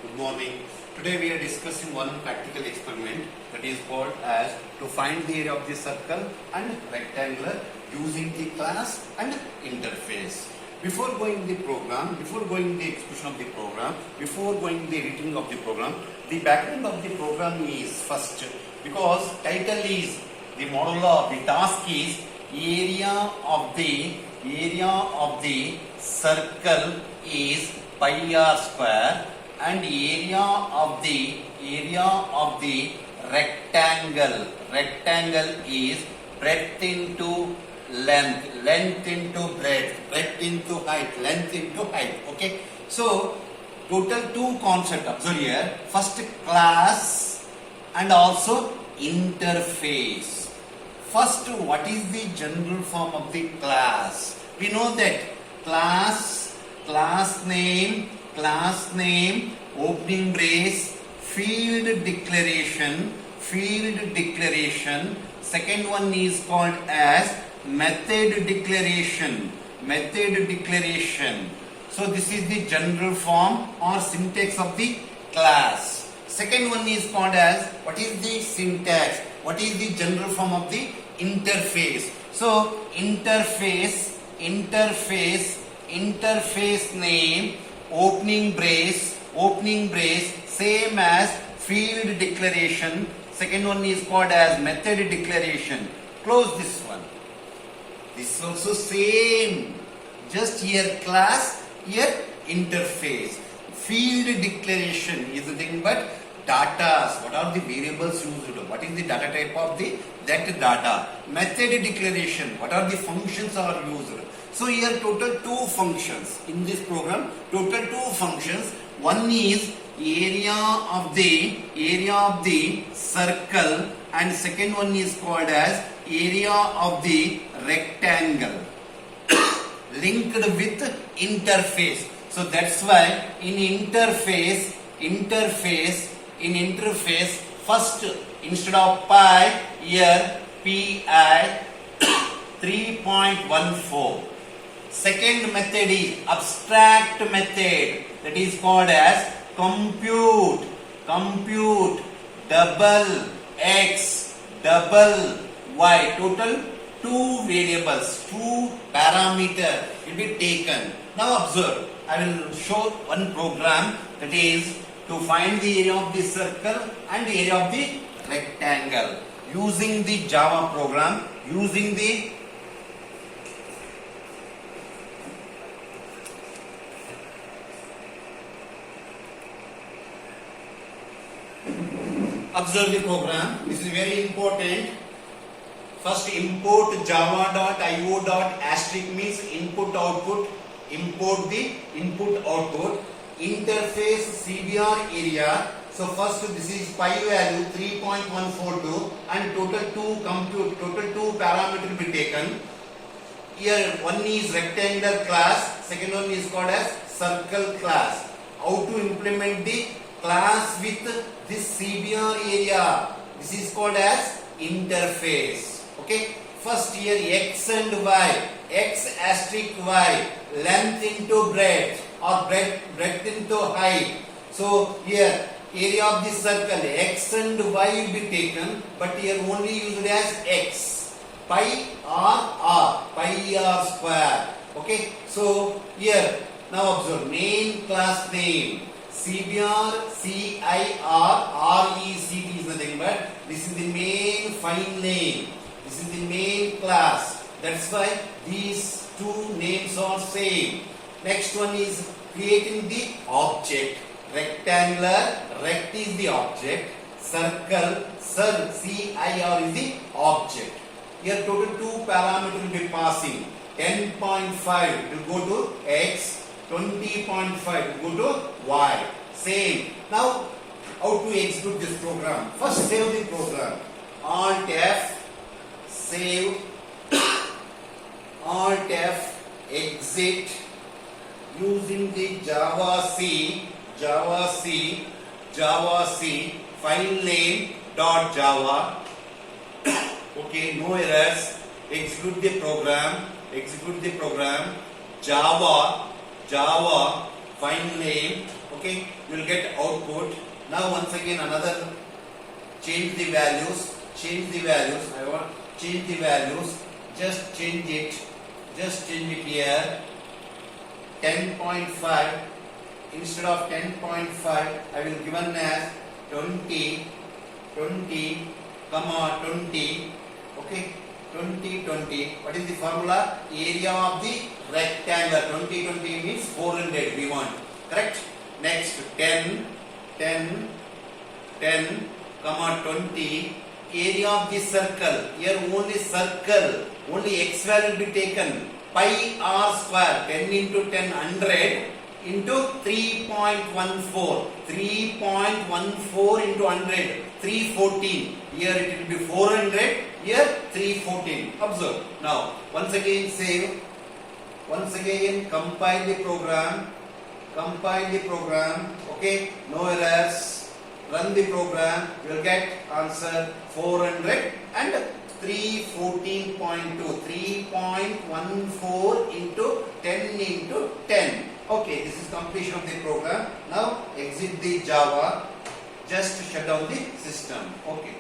Good morning. Today we are discussing one practical experiment that is called as to find the area of the circle and rectangular using the class and interface. Before going the program, before going the execution of the program, before going the writing of the program, the background of the program is first, because title is the model of the task is area of the circle is pi r square and area of the rectangle is breadth into length into breadth into height, length into height. Okay, so total two concepts. Observe here, first class and also interface. First, what is the general form of the class? We know that class name, opening brace, field declaration. Second one is called as method declaration. So this is the general form or syntax of the class. Second one is called as what is the syntax? What is the general form of the interface? So interface name, opening brace, same as field declaration. Second one is called as method declaration. Close this one. This also same. Just here class, here interface. Field declaration is nothing but data. What are the variables used? What is the data type of that data? Method declaration. What are the functions are used? So here total two functions in this program. Total two functions. One is area of the circle and second one is called as area of the rectangle linked with interface. So that's why in interface first instead of pi here pi 3.14. Second method is abstract method, that is called as compute double x double y. Total two variables, two parameters will be taken. Now observe, I will show one program that is to find the area of the circle and the area of the rectangle using the Java program, using the observe the program. This is very important. First import java.io.asterisk means input output. Import the input output. Interface CBR area. So first this is pi value 3.142 and total two parameters will be taken. Here one is rectangular class, second one is called as circle class. How to implement the class with this CBR area? This is called as interface. Okay, first here x and y, x asterisk y, length into breadth or breadth into height. So here area of the circle x and y will be taken, but here only used as x. Pi r square. Okay, so here now observe main class name. CBR, CIR, RECT is nothing but this is the main file name. This is the main class. That's why these two names are same. Next one is creating the object. Rectangular, rect is the object. Circle, CIR is the object. Here total two parameters will be passing. 10.5 will go to x. 20.5 will go to y. Same. Now, how to execute this program? First, save the program. Alt F, save. Alt F, exit. Using the Java C, file name .java. Okay, no errors. Execute the program. Java file name. Okay, you will get output. output. Now once again another change the values. I want change the values. Just change it here. 10.5 instead of 10.5 I will given as 20 comma 20. Okay, 20. What is the formula? Area of the rectangle. 20 means 400 we want. Correct? Next 10 comma 20. Area of the circle. Here only circle. Only x value will be taken. Pi r square. 10 into 10 100 into 3.14. 3.14 into 100. 314. Here it will be 400. Here 314. Observe. Now once again save. Once again compile the program. Okay, no errors. Run the program. You will get answer 400 and 314.2. 3.14 into 10 into 10. Okay, this is completion of the program. Now exit the Java. Just shut down the system. Okay.